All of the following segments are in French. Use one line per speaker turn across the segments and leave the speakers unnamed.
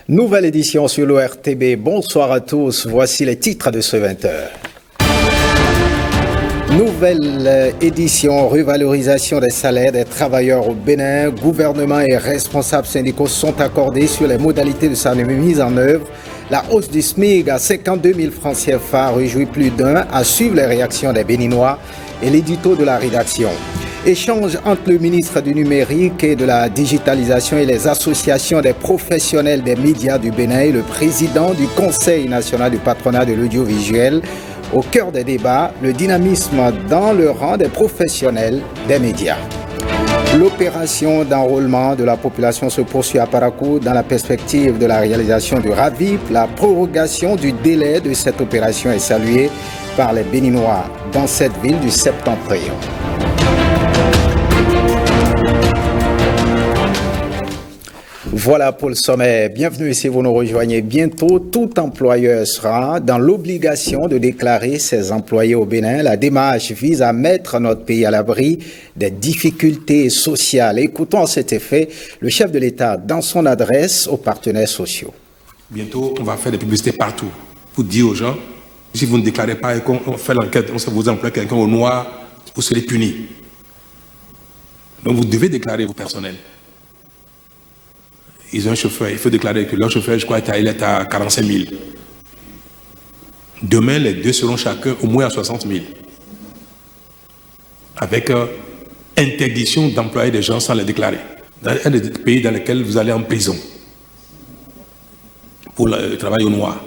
Nouvelle édition sur l'ORTB. Bonsoir à tous. Voici les titres de ce 20h. Nouvelle édition, revalorisation des salaires des travailleurs au Bénin. Gouvernement et responsables syndicaux sont accordés sur les modalités de sa mise en œuvre. La hausse du SMIC à 52 000 francs CFA réjouit plus d'un. À suivre les réactions des Béninois et l'édito de la rédaction. Échange entre le ministre du Numérique et de la Digitalisation et les associations des professionnels des médias du Bénin et le président du Conseil national du patronat de l'audiovisuel. Au cœur des débats, le dynamisme dans le rang des professionnels des médias. L'opération d'enrôlement de la population se poursuit à Parakou dans la perspective de la réalisation du RAVIP. La prorogation du délai de cette opération est saluée par les Béninois dans cette ville du Septentrion. Voilà pour le sommet. Bienvenue si vous nous rejoignez bientôt. Tout employeur sera dans l'obligation de déclarer ses employés au Bénin. La démarche vise à mettre notre pays à l'abri des difficultés sociales. Écoutons à cet effet le chef de l'État dans son adresse aux partenaires sociaux.
Bientôt, on va faire des publicités partout pour dire aux gens, si vous ne déclarez pas et qu'on fait l'enquête, on vous emploie quelqu'un au noir, vous serez puni. Donc vous devez déclarer vos personnels. Ils ont un chauffeur, il faut déclarer que leur chauffeur, je crois, il est à 45 000. Demain, les deux seront chacun au moins à 60 000. Avec interdiction d'employer des gens sans les déclarer. Dans un des pays dans lesquels vous allez en prison pour le travail au noir.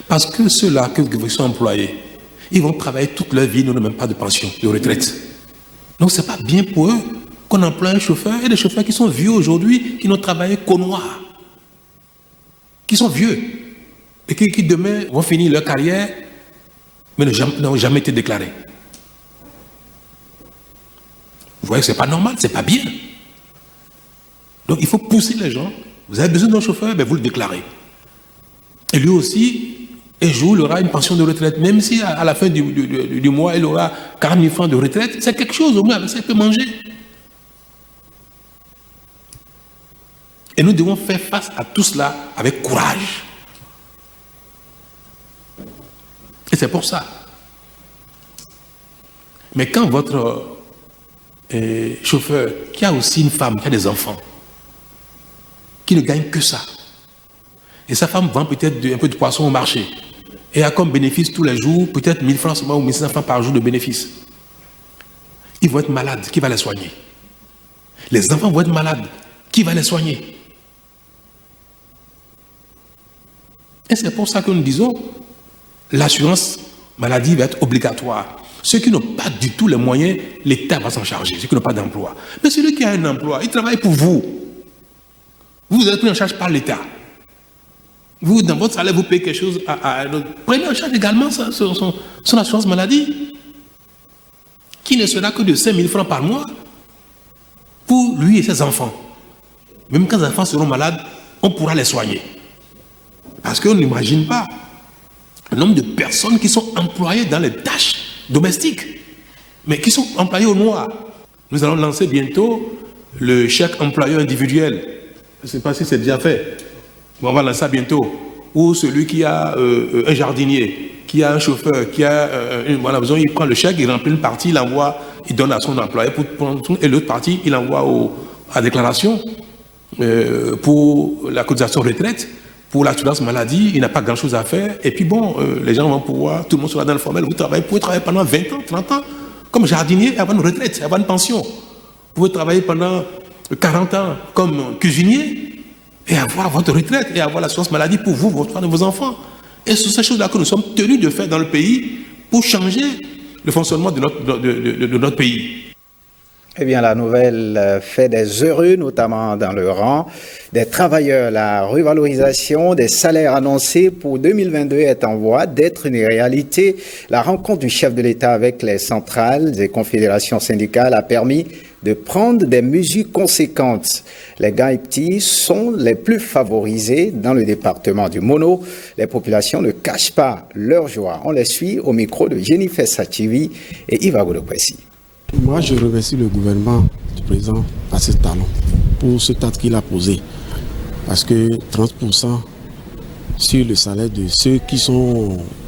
Parce que ceux-là que vous sont employés, ils vont travailler toute leur vie, ils n'ont même pas de pension, de retraite. Donc ce n'est pas bien pour eux qu'on emploie un chauffeur et des chauffeurs qui sont vieux aujourd'hui, qui n'ont travaillé qu'au noir, qui sont vieux et qui demain vont finir leur carrière mais n'ont jamais été déclarés. Vous voyez que ce n'est pas normal, ce n'est pas bien. Donc il faut pousser les gens. Vous avez besoin d'un chauffeur, ben vous le déclarez. Et lui aussi, un jour, il aura une pension de retraite. Même si à la fin du mois, il aura 40 000 francs de retraite, c'est quelque chose au moins, avec ça il peut manger. Et nous devons faire face à tout cela avec courage. Et c'est pour ça. Mais quand votre chauffeur, qui a aussi une femme, qui a des enfants, qui ne gagne que ça, et sa femme vend peut-être un peu de poisson au marché, et a comme bénéfice tous les jours, peut-être 1 000 francs ou 1 500 francs par jour de bénéfice, ils vont être malades. Qui va les soigner? Les enfants vont être malades. Qui va les soigner? Et c'est pour ça que nous disons, l'assurance maladie va être obligatoire. Ceux qui n'ont pas du tout les moyens, l'État va s'en charger, ceux qui n'ont pas d'emploi. Mais celui qui a un emploi, il travaille pour vous. Vous êtes pris en charge par l'État. Vous, dans votre salaire, vous payez quelque chose prenez en charge également son assurance maladie, qui ne sera que de 5 000 francs par mois pour lui et ses enfants. Même quand les enfants seront malades, on pourra les soigner. Parce qu'on n'imagine pas le nombre de personnes qui sont employées dans les tâches domestiques, mais qui sont employées au noir. Nous allons lancer bientôt le chèque employeur individuel. Je ne sais pas si c'est déjà fait. On va lancer ça bientôt. Ou celui qui a un jardinier, qui a un chauffeur, qui a voilà, il prend le chèque, il remplit une partie, il envoie, il donne à son employé et l'autre partie, il envoie à la déclaration pour la cotisation retraite. Pour l'assurance maladie, il n'a pas grand-chose à faire. Et puis bon, les gens vont pouvoir, tout le monde sera dans le formel. Vous pouvez travailler pendant 20 ans, 30 ans, comme jardinier, et avoir une retraite, avoir une pension. Vous pouvez travailler pendant 40 ans comme cuisinier, et avoir votre retraite, et avoir l'assurance maladie pour vous, votre femme et vos enfants. Et c'est ces choses-là que nous sommes tenus de faire dans le pays pour changer le fonctionnement de notre pays.
Eh bien, la nouvelle fait des heureux, notamment dans le rang des travailleurs. La revalorisation des salaires annoncés pour 2022 est en voie d'être une réalité. La rencontre du chef de l'État avec les centrales et confédérations syndicales a permis de prendre des mesures conséquentes. Les grands et petits sont les plus favorisés dans le département du Mono. Les populations ne cachent pas leur joie. On les suit au micro de Jennifer Sativi et Yves Agoudopessi.
Moi, je remercie le gouvernement du président à ce talon pour cet acte qu'il a posé. Parce que 30% sur le salaire de ceux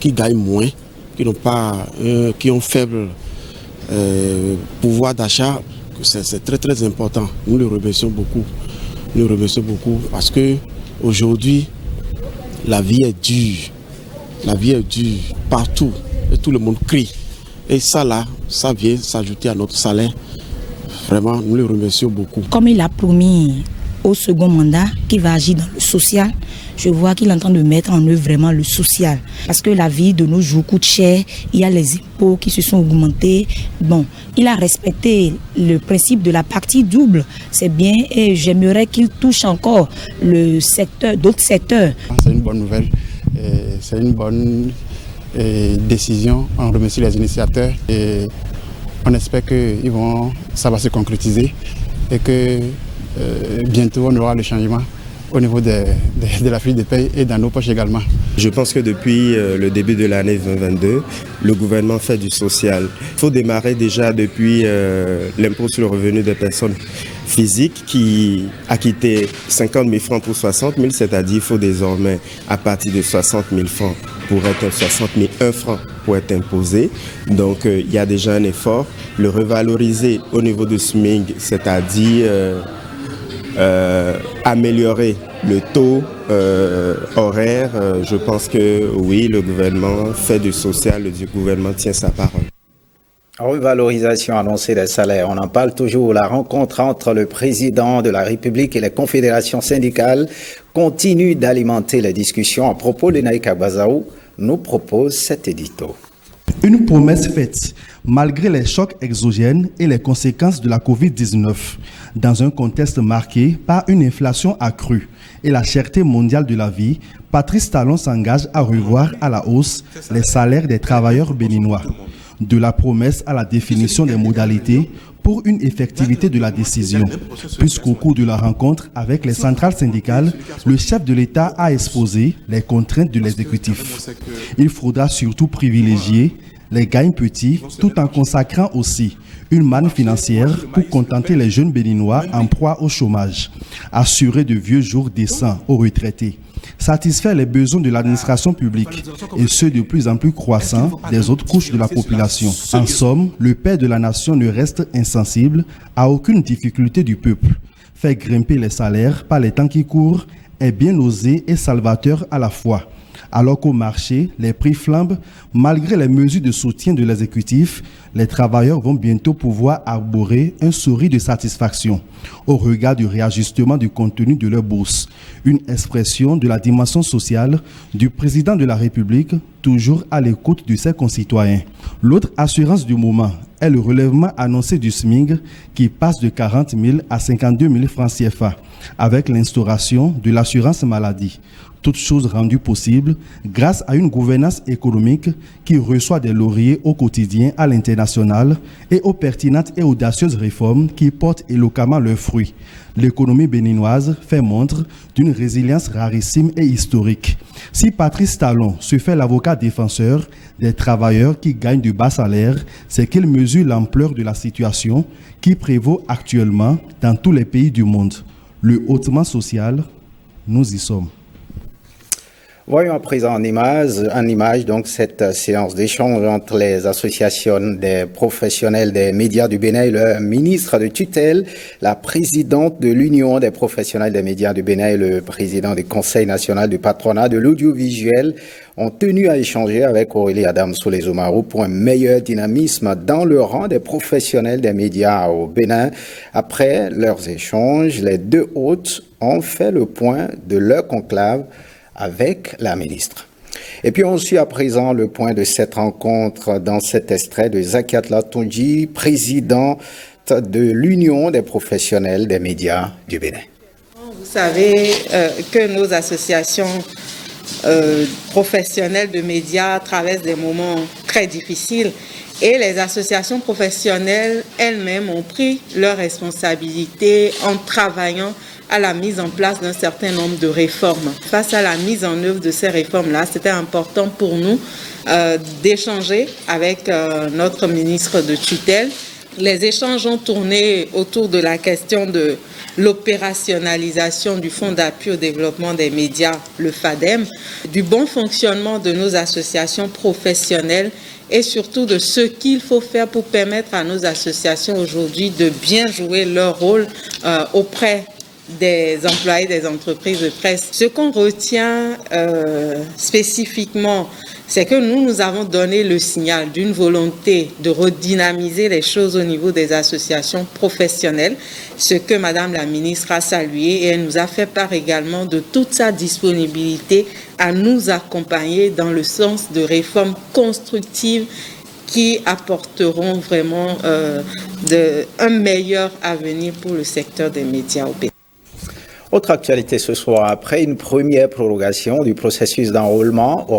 qui gagnent moins, qui ont faible pouvoir d'achat, c'est très très important. Nous le remercions beaucoup. Nous le remercions beaucoup parce que aujourd'hui, la vie est dure. La vie est dure partout et tout le monde crie. Et ça là, ça vient s'ajouter à notre salaire. Vraiment, nous le remercions beaucoup.
Comme il a promis au second mandat qu'il va agir dans le social, je vois qu'il est en train de mettre en œuvre vraiment le social. Parce que la vie de nos jours coûte cher, il y a les impôts qui se sont augmentés. Bon, il a respecté le principe de la partie double, c'est bien, et j'aimerais qu'il touche encore le secteur, d'autres secteurs.
C'est une bonne nouvelle, c'est une bonne décision. On remercie les initiateurs et on espère que ça va se concrétiser et que bientôt on aura le changement au niveau de la fiche de paie et dans nos poches également.
Je pense que depuis le début de l'année 2022, le gouvernement fait du social. Il faut démarrer déjà depuis l'impôt sur le revenu des personnes physiques qui a quitté 50 000 francs pour 60 000, c'est-à-dire qu'il faut désormais, à partir de 60 000 francs, pour être 60 001 francs pour être imposé. Donc il y a déjà un effort. Le revaloriser au niveau du SMIC, c'est-à-dire améliorer le taux horaire, je pense que oui, le gouvernement fait du social, le gouvernement tient sa parole.
Revalorisation annoncée des salaires, on en parle toujours. La rencontre entre le président de la République et les confédérations syndicales continue d'alimenter les discussions. À propos, Lenaïka Bazaou nous propose cet édito.
Une promesse faite, malgré les chocs exogènes et les conséquences de la Covid-19, dans un contexte marqué par une inflation accrue et la cherté mondiale de la vie, Patrice Talon s'engage à revoir à la hausse les salaires des travailleurs béninois. De la promesse à la définition des modalités pour une effectivité de la décision. Puisqu'au cours de la rencontre avec les centrales syndicales, le chef de l'État a exposé les contraintes de l'exécutif. Il faudra surtout privilégier les gains petits tout en consacrant aussi une manne financière pour contenter les jeunes béninois en proie au chômage, assurer de vieux jours décents aux retraités, satisfaire les besoins de l'administration publique et ceux de plus en plus croissants des autres couches de la population. En somme, le père de la nation ne reste insensible à aucune difficulté du peuple. Faire grimper les salaires par les temps qui courent est bien osé et salvateur à la fois. Alors qu'au marché, les prix flambent, malgré les mesures de soutien de l'exécutif, les travailleurs vont bientôt pouvoir arborer un sourire de satisfaction au regard du réajustement du contenu de leur bourse. Une expression de la dimension sociale du président de la République, toujours à l'écoute de ses concitoyens. L'autre assurance du moment est le relèvement annoncé du SMIC qui passe de 40 000 à 52 000 francs CFA avec l'instauration de l'assurance maladie. Toutes choses rendues possibles grâce à une gouvernance économique qui reçoit des lauriers au quotidien à l'international et aux pertinentes et audacieuses réformes qui portent éloquemment leurs fruits. L'économie béninoise fait montre d'une résilience rarissime et historique. Si Patrice Talon se fait l'avocat défenseur des travailleurs qui gagnent de bas salaires, c'est qu'il mesure l'ampleur de la situation qui prévaut actuellement dans tous les pays du monde. Le hautement social, nous y sommes.
Voyons à présent en image donc cette séance d'échange entre les associations des professionnels des médias du Bénin et le ministre de tutelle, la présidente de l'Union des professionnels des médias du Bénin et le président du Conseil national du patronat de l'audiovisuel ont tenu à échanger avec Aurélie Adamsou-Les-Oumarou pour un meilleur dynamisme dans le rang des professionnels des médias au Bénin. Après leurs échanges, les deux hôtes ont fait le point de leur conclave avec la ministre. Et puis on suit à présent le point de cette rencontre dans cet extrait de Zakiat Latonji, président de l'Union des professionnels des médias du Bénin.
Vous savez que nos associations professionnelles de médias traversent des moments très difficiles et les associations professionnelles elles-mêmes ont pris leurs responsabilités en travaillant à la mise en place d'un certain nombre de réformes. Face à la mise en œuvre de ces réformes-là, c'était important pour nous d'échanger avec notre ministre de tutelle Les échanges ont tourné autour de la question de l'opérationnalisation du Fonds d'appui au développement des médias, le FADEM, du bon fonctionnement de nos associations professionnelles et surtout de ce qu'il faut faire pour permettre à nos associations aujourd'hui de bien jouer leur rôle auprès des employés des entreprises de presse. Ce qu'on retient spécifiquement, c'est que nous avons donné le signal d'une volonté de redynamiser les choses au niveau des associations professionnelles, ce que Madame la ministre a salué, et elle nous a fait part également de toute sa disponibilité à nous accompagner dans le sens de réformes constructives qui apporteront vraiment un meilleur avenir pour le secteur des médias au Bénin.
Autre actualité ce soir, après une première prorogation du processus d'enrôlement au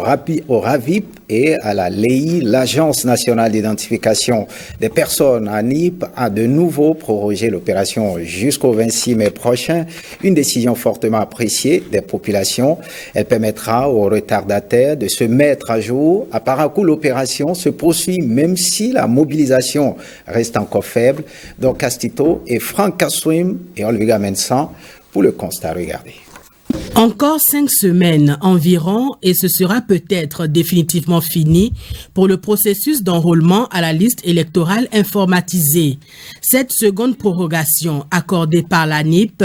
RAVIP et à la LEI, l'Agence nationale d'identification des personnes ANIP a de nouveau prorogé l'opération jusqu'au 26 mai prochain. Une décision fortement appréciée des populations. Elle permettra aux retardataires de se mettre à jour. À Parakou, l'opération se poursuit même si la mobilisation reste encore faible. Donc Castito et Franck Kassouim et Olviga Mensan pour le constat, regardez.
Encore 5 semaines environ et ce sera peut-être définitivement fini pour le processus d'enrôlement à la liste électorale informatisée. Cette seconde prorogation accordée par l'ANIP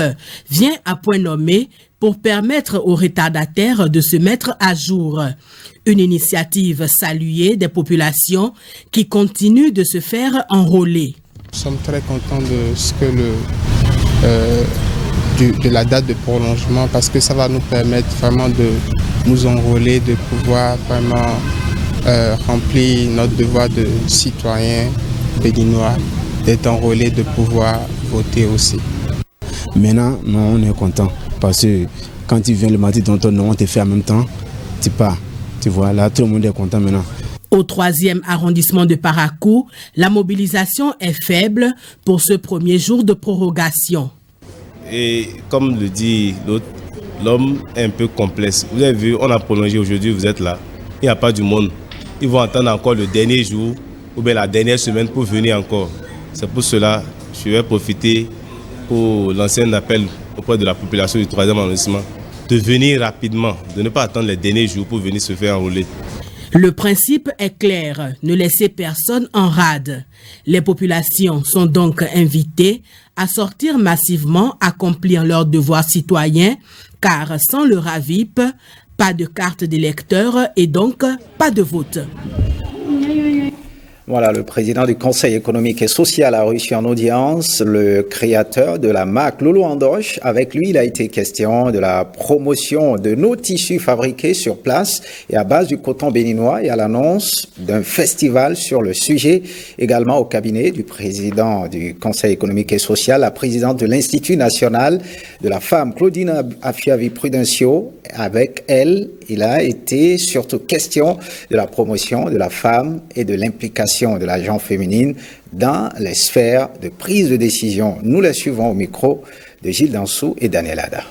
vient à point nommé pour permettre aux retardataires de se mettre à jour. Une initiative saluée des populations qui continuent de se faire enrôler.
Nous sommes très contents de ce que de la date de prolongement parce que ça va nous permettre vraiment de nous enrôler, de pouvoir vraiment remplir notre devoir de citoyen béninois, d'être enrôlé, de pouvoir voter aussi.
Maintenant, non, on est content parce que quand tu viens le matin dans ton nom, on te fait en même temps, tu pars. Tu vois, là, tout le monde est content maintenant.
Au 3e arrondissement de Parakou, la mobilisation est faible pour ce premier jour de prorogation.
Et comme le dit l'autre, l'homme est un peu complexe. Vous avez vu, on a prolongé aujourd'hui, vous êtes là. Il n'y a pas du monde. Ils vont attendre encore le dernier jour ou bien la dernière semaine pour venir encore. C'est pour cela que je vais profiter pour lancer un appel auprès de la population du 3e arrondissement de venir rapidement, de ne pas attendre les derniers jours pour venir se faire enrôler.
Le principe est clair, ne laissez personne en rade. Les populations sont donc invitées à sortir massivement, accomplir leurs devoirs citoyens, car sans le RAVIP, pas de carte d'électeur et donc pas de vote.
Voilà, le président du Conseil économique et social a reçu en audience le créateur de la marque Lolo Andoche. Avec lui, il a été question de la promotion de nos tissus fabriqués sur place et à base du coton béninois et à l'annonce d'un festival sur le sujet. Également au cabinet du président du Conseil économique et social, la présidente de l'Institut national de la femme, Claudine Afiavi-Prudencio. Avec elle, il a été surtout question de la promotion de la femme et de l'implication de la gente féminine dans les sphères de prise de décision. Nous les suivons au micro de Gilles Dansou et Daniel Ada.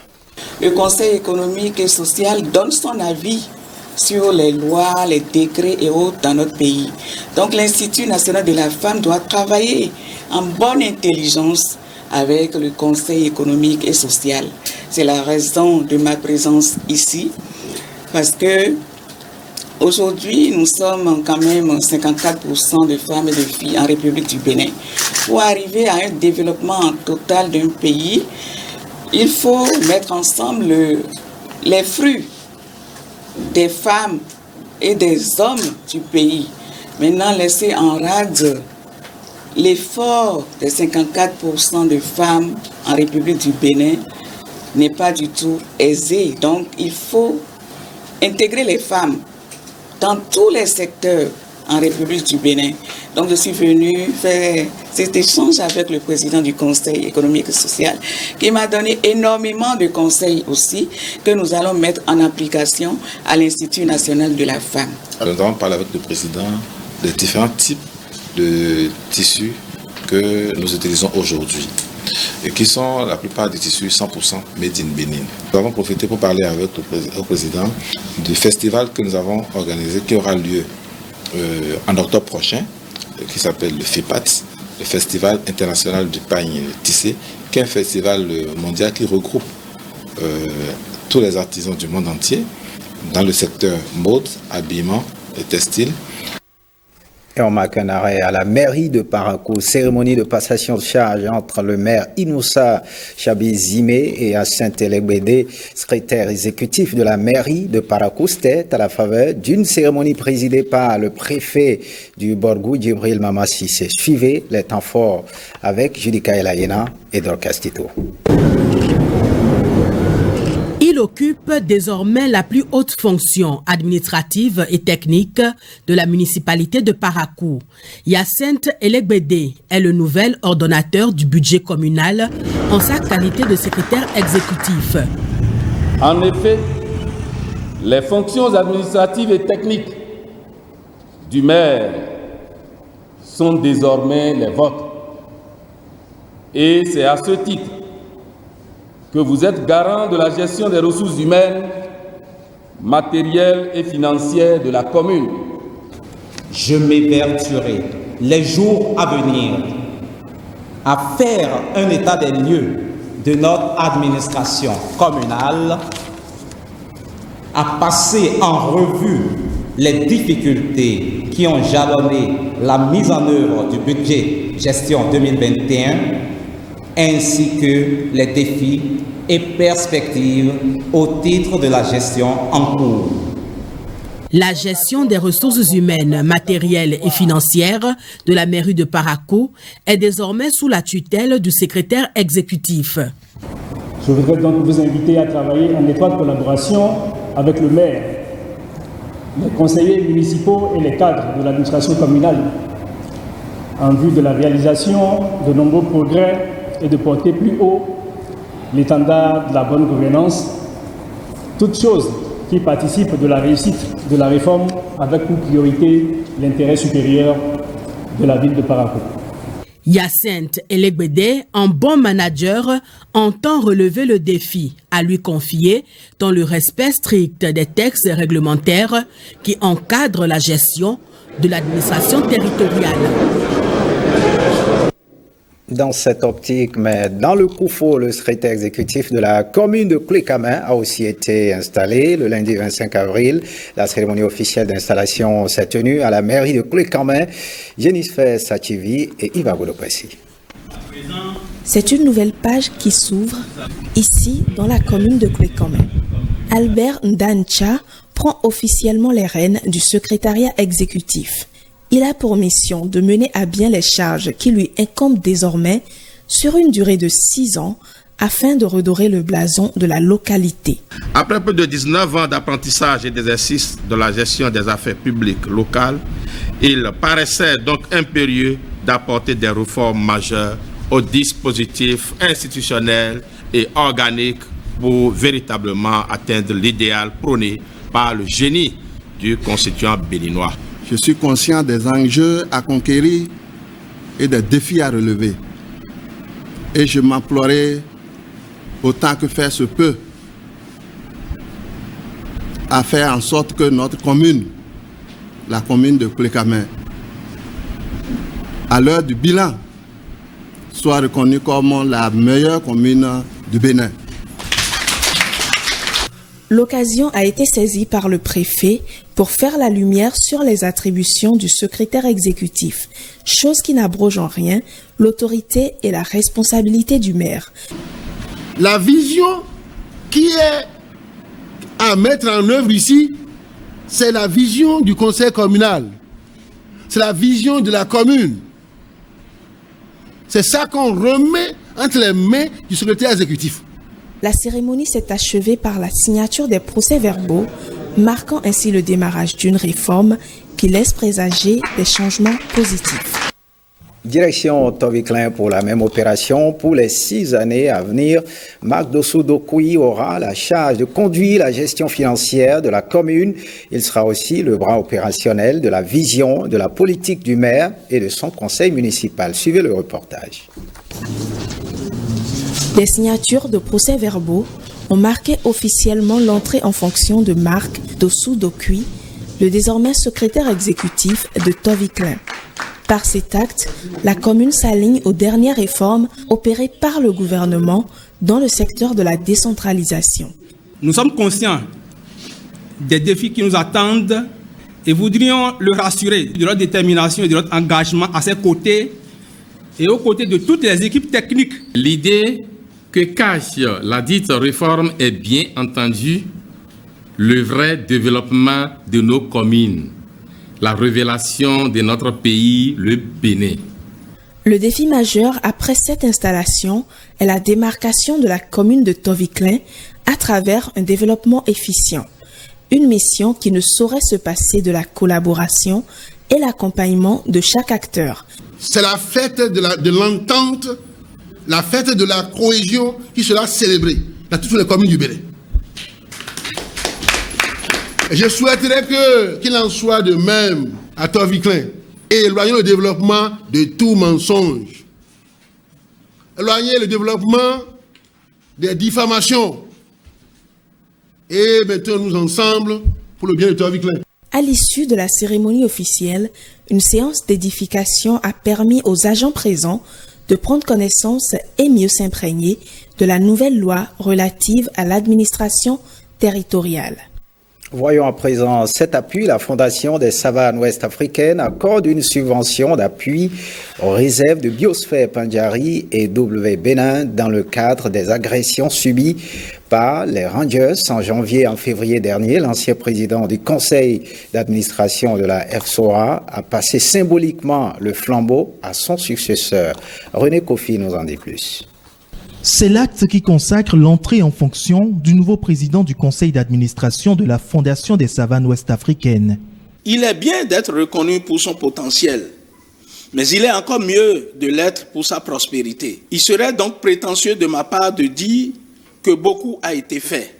Le Conseil économique et social donne son avis sur les lois, les décrets et autres dans notre pays. Donc l'Institut national de la femme doit travailler en bonne intelligence avec le Conseil économique et social. C'est la raison de ma présence ici, parce que aujourd'hui, nous sommes quand même 54% de femmes et de filles en République du Bénin. Pour arriver à un développement total d'un pays, il faut mettre ensemble les fruits des femmes et des hommes du pays. Maintenant, laisser en rade l'effort des 54% de femmes en République du Bénin n'est pas du tout aisé. Donc, il faut intégrer les femmes dans tous les secteurs en République du Bénin. Donc, je suis venue faire cet échange avec le président du Conseil économique et social qui m'a donné énormément de conseils aussi que nous allons mettre en application à l'Institut national de la femme.
Nous allons parler avec le président des différents types de tissus que nous utilisons aujourd'hui et qui sont la plupart des tissus 100% made in Bénin. Nous avons profité pour parler avec le président du festival que nous avons organisé qui aura lieu en octobre prochain, qui s'appelle le FIPAT, le Festival international du pagne tissé, qui est un festival mondial qui regroupe tous les artisans du monde entier dans le secteur mode, habillement et textile.
Et on marque un arrêt à la mairie de Parakou. Cérémonie de passation de charge entre le maire Inoussa Chabizime et Hyacinthe Elegbede, secrétaire exécutif de la mairie de Parakou. C'était à la faveur d'une cérémonie présidée par le préfet du Borgou, Djibril Mamassissé. Suivez les temps forts avec Judika Elayena et Dorcastito.
Il occupe désormais la plus haute fonction administrative et technique de la municipalité de Parakou. Hyacinthe Elegbede est le nouvel ordonnateur du budget communal en sa qualité de secrétaire exécutif.
En effet, les fonctions administratives et techniques du maire sont désormais les vôtres. Et c'est à ce titre que vous êtes garant de la gestion des ressources humaines, matérielles et financières de la commune.
Je m'évertuerai les jours à venir à faire un état des lieux de notre administration communale, à passer en revue les difficultés qui ont jalonné la mise en œuvre du budget gestion 2021, ainsi que les défis et perspectives au titre de la gestion en cours.
La gestion des ressources humaines, matérielles et financières de la mairie de Parakou est désormais sous la tutelle du secrétaire exécutif.
Je voudrais donc vous inviter à travailler en étroite collaboration avec le maire, les conseillers municipaux et les cadres de l'administration communale en vue de la réalisation de nombreux progrès et de porter plus haut l'étendard de la bonne gouvernance, toutes choses qui participent de la réussite de la réforme avec pour priorité l'intérêt supérieur de la ville de Parakou.
Hyacinthe Elegbede, en bon manager, entend relever le défi à lui confier dans le respect strict des textes réglementaires qui encadrent la gestion de l'administration territoriale.
Dans cette optique, mais dans le Koufo, le secrétaire exécutif de la commune de Clécamin a aussi été installé le lundi 25 avril. La cérémonie officielle d'installation s'est tenue à la mairie de Clécamin. Jennifer Sachivi et Iva Godopessi.
C'est une nouvelle page qui s'ouvre ici dans la commune de Clécamin. Albert Ndancha prend officiellement les rênes du secrétariat exécutif. Il a pour mission de mener à bien les charges qui lui incombent désormais sur une durée de 6 ans afin de redorer le blason de la localité.
Après plus de 19 ans d'apprentissage et d'exercice de la gestion des affaires publiques locales, il paraissait donc impérieux d'apporter des réformes majeures au dispositif institutionnel et organique pour véritablement atteindre l'idéal prôné par le génie du constituant béninois.
Je suis conscient des enjeux à conquérir et des défis à relever. Et je m'emploierai autant que faire se peut à faire en sorte que notre commune, la commune de Clécamin, à l'heure du bilan, soit reconnue comme la meilleure commune du Bénin.
L'occasion a été saisie par le préfet pour faire la lumière sur les attributions du secrétaire exécutif, chose qui n'abroge en rien l'autorité et la responsabilité du maire.
La vision qui est à mettre en œuvre ici, c'est la vision du conseil communal. C'est la vision de la commune. C'est ça qu'on remet entre les mains du secrétaire exécutif.
La cérémonie s'est achevée par la signature des procès-verbaux, marquant ainsi le démarrage d'une réforme qui laisse présager des changements positifs.
Direction Toviclin pour la même opération. Pour les 6 années à venir, Marc Dossou-Dokui aura la charge de conduire la gestion financière de la commune. Il sera aussi le bras opérationnel de la vision de la politique du maire et de son conseil municipal. Suivez le reportage.
Des signatures de procès-verbaux ont marqué officiellement l'entrée en fonction de Marc Dossou-Dokui, le désormais secrétaire exécutif de Toviclin. Par cet acte, la commune s'aligne aux dernières réformes opérées par le gouvernement dans le secteur de la décentralisation.
Nous sommes conscients des défis qui nous attendent et voudrions le rassurer de leur détermination et de leur engagement à ses côtés et aux côtés de toutes les équipes techniques.
L'idée que cache la dite réforme est bien entendu le vrai développement de nos communes, la révélation de notre pays, le Bénin.
Le défi majeur après cette installation est la démarcation de la commune de Toviklen à travers un développement efficient. Une mission qui ne saurait se passer de la collaboration et l'accompagnement de chaque acteur.
C'est la fête de l'entente, la fête de la cohésion qui sera célébrée dans toutes les communes du Bénin. Et je souhaiterais qu'il en soit de même à Toviklen et éloigner le développement de tout mensonge. Éloigner le développement des diffamations. Et mettons-nous ensemble pour le bien de Toviklen.
À l'issue de la cérémonie officielle, une séance d'édification a permis aux agents présents de prendre connaissance et mieux s'imprégner de la nouvelle loi relative à l'administration territoriale.
Voyons à présent cet appui. La Fondation des savanes ouest-africaines accorde une subvention d'appui aux réserves de biosphère Pandjari et W Bénin dans le cadre des agressions subies par les Rangers en janvier et en février dernier. L'ancien président du conseil d'administration de la FSOA a passé symboliquement le flambeau à son successeur. René Kofi nous en dit plus.
C'est l'acte qui consacre l'entrée en fonction du nouveau président du conseil d'administration de la Fondation des savanes ouest-africaines.
Il est bien d'être reconnu pour son potentiel, mais il est encore mieux de l'être pour sa prospérité. Il serait donc prétentieux de ma part de dire que beaucoup a été fait.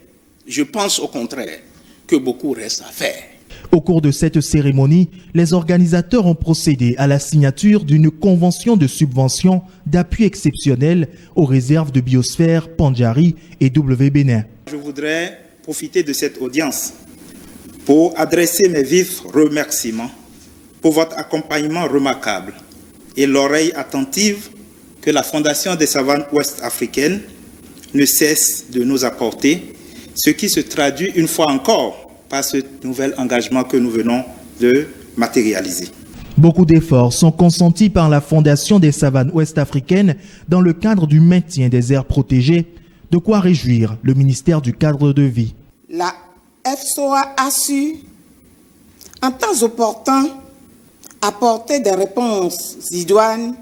Je pense au contraire que beaucoup reste à faire.
Au cours de cette cérémonie, les organisateurs ont procédé à la signature d'une convention de subvention d'appui exceptionnel aux réserves de biosphère Pandjari et W Bénin.
Je voudrais profiter de cette audience pour adresser mes vifs remerciements pour votre accompagnement remarquable et l'oreille attentive que la Fondation des savanes ouest-africaines ne cesse de nous apporter, ce qui se traduit une fois encore par ce nouvel engagement que nous venons de matérialiser.
Beaucoup d'efforts sont consentis par la Fondation des savanes ouest-africaines dans le cadre du maintien des aires protégées, de quoi réjouir le ministère du cadre de vie.
La FSOA a su, en temps opportun, apporter des réponses idoines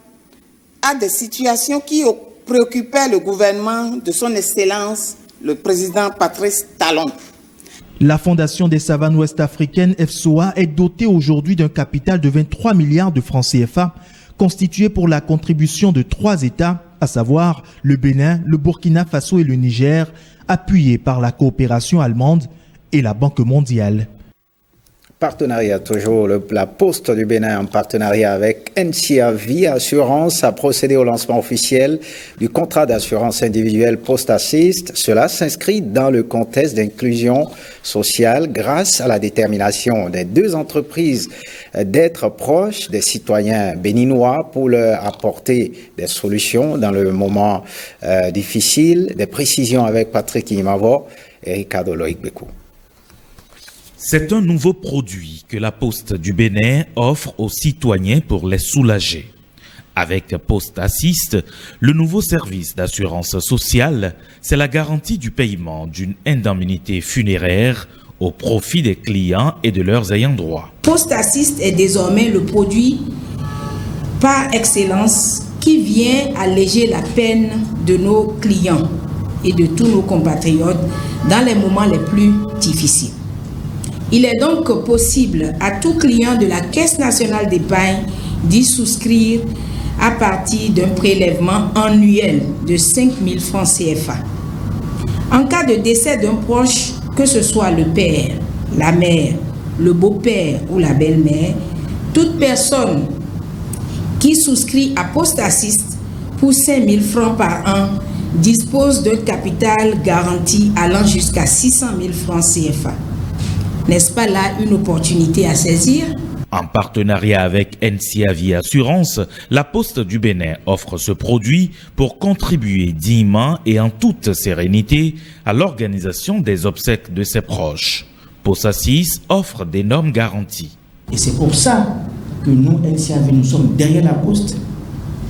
à des situations qui préoccupaient le gouvernement de son Excellence, le président Patrice Talon.
La Fondation des savanes ouest-africaines FSOA est dotée aujourd'hui d'un capital de 23 milliards de francs CFA, constitué pour la contribution de 3 États, à savoir le Bénin, le Burkina Faso et le Niger, appuyés par la coopération allemande et la Banque mondiale.
Partenariat toujours, la Poste du Bénin en partenariat avec NCA Vie Assurance a procédé au lancement officiel du contrat d'assurance individuelle Post Assist. Cela s'inscrit dans le contexte d'inclusion sociale grâce à la détermination des deux entreprises d'être proches des citoyens béninois pour leur apporter des solutions dans le moment difficile. Des précisions avec Patrick Imavo et Ricardo Loïc Bekou.
C'est un nouveau produit que la Poste du Bénin offre aux citoyens pour les soulager. Avec Post Assist, le nouveau service d'assurance sociale, c'est la garantie du paiement d'une indemnité funéraire au profit des clients et de leurs ayants droit.
Post Assist est désormais le produit par excellence qui vient alléger la peine de nos clients et de tous nos compatriotes dans les moments les plus difficiles. Il est donc possible à tout client de la Caisse nationale d'épargne d'y souscrire à partir d'un prélèvement annuel de 5 000 francs CFA. En cas de décès d'un proche, que ce soit le père, la mère, le beau-père ou la belle-mère, toute personne qui souscrit à Post Assist pour 5 000 francs par an dispose d'un capital garanti allant jusqu'à 600 000 francs CFA. N'est-ce pas là une opportunité à saisir?
En partenariat avec NCA Vie Assurance, la Poste du Bénin offre ce produit pour contribuer dignement et en toute sérénité à l'organisation des obsèques de ses proches. Postassis offre d'énormes garanties.
Et c'est pour ça que nous, NCA Vie, nous sommes derrière la Poste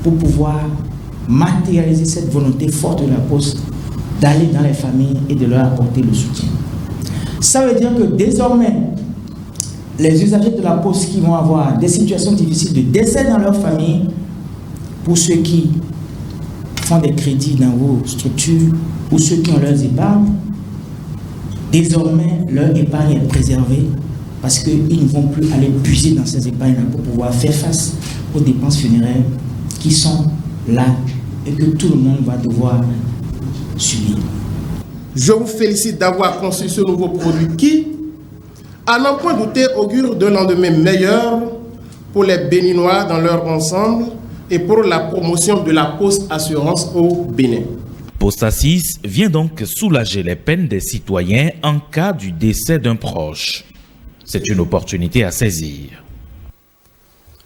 pour pouvoir matérialiser cette volonté forte de la Poste d'aller dans les familles et de leur apporter le soutien. Ça veut dire que désormais, les usagers de la Poste qui vont avoir des situations difficiles de décès dans leur famille, pour ceux qui font des crédits dans vos structures, pour ceux qui ont leurs épargnes, désormais leur épargne est préservée parce qu'ils ne vont plus aller puiser dans ces épargnes pour pouvoir faire face aux dépenses funéraires qui sont là et que tout le monde va devoir subir.
Je vous félicite d'avoir conçu ce nouveau produit qui, à n'en point douter, augure d'un lendemain meilleur pour les Béninois dans leur ensemble et pour la promotion de la Poste Assurance au Bénin.
Postassis vient donc soulager les peines des citoyens en cas du décès d'un proche. C'est une opportunité à saisir.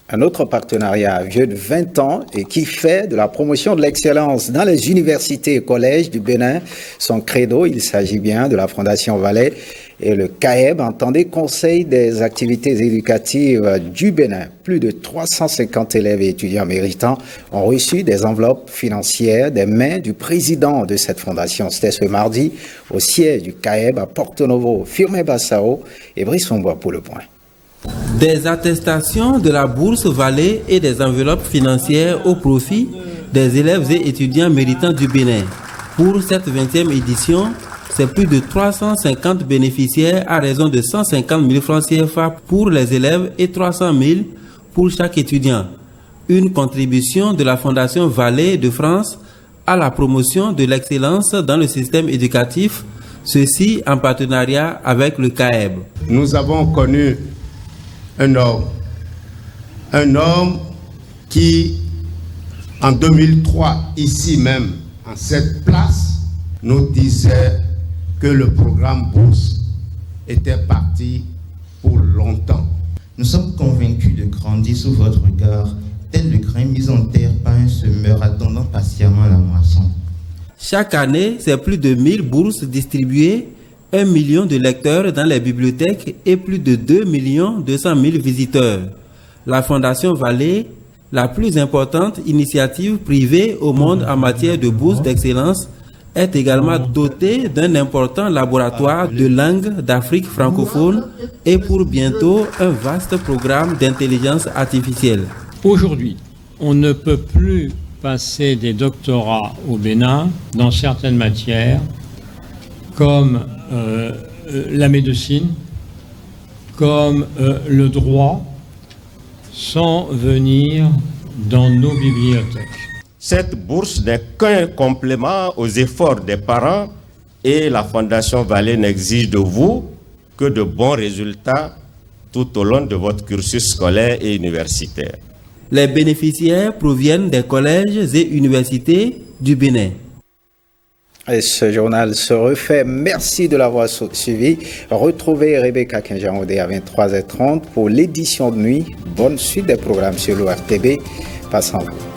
Un autre partenariat vieux de 20 ans et qui fait de la promotion de l'excellence dans les universités et collèges du Bénin son credo. Il s'agit bien de la Fondation Vallée et le CAEB, entendez, Conseil des activités éducatives du Bénin. Plus de 350 élèves et étudiants méritants ont reçu des enveloppes financières des mains du président de cette fondation. C'était ce mardi au siège du CAEB à Porto Novo. Firmin Bassao et Brice Sombois pour le point.
Des attestations de la bourse Vallée et des enveloppes financières au profit des élèves et étudiants méritants du Bénin. Pour cette 20e édition, c'est plus de 350 bénéficiaires à raison de 150 000 francs CFA pour les élèves et 300 000 pour chaque étudiant. Une contribution de la Fondation Vallée de France à la promotion de l'excellence dans le système éducatif, ceci en partenariat avec le CAEB.
Nous avons connu un homme qui, en 2003, ici même, en cette place, nous disait que le programme Bourse était parti pour longtemps.
Nous sommes convaincus de grandir sous votre regard, tel le grain mis en terre par un semeur attendant patiemment la moisson.
Chaque année, c'est plus de 1000 bourses distribuées, 1 million de lecteurs dans les bibliothèques et plus de 2 200 000 visiteurs. La Fondation Vallée, la plus importante initiative privée au monde en matière de bourses d'excellence, est également dotée d'un important laboratoire de langue d'Afrique francophone et pour bientôt un vaste programme d'intelligence artificielle.
Aujourd'hui, on ne peut plus passer des doctorats au Bénin dans certaines matières comme la médecine, comme le droit, sans venir dans nos bibliothèques.
Cette bourse n'est qu'un complément aux efforts des parents et la Fondation Vallée n'exige de vous que de bons résultats tout au long de votre cursus scolaire et universitaire.
Les bénéficiaires proviennent des collèges et universités du Bénin.
Et ce journal se refait. Merci de l'avoir suivi. Retrouvez Rebecca Kinjamoudé à 23h30 pour l'édition de nuit. Bonne suite des programmes sur l'ORTB. Passez en vous.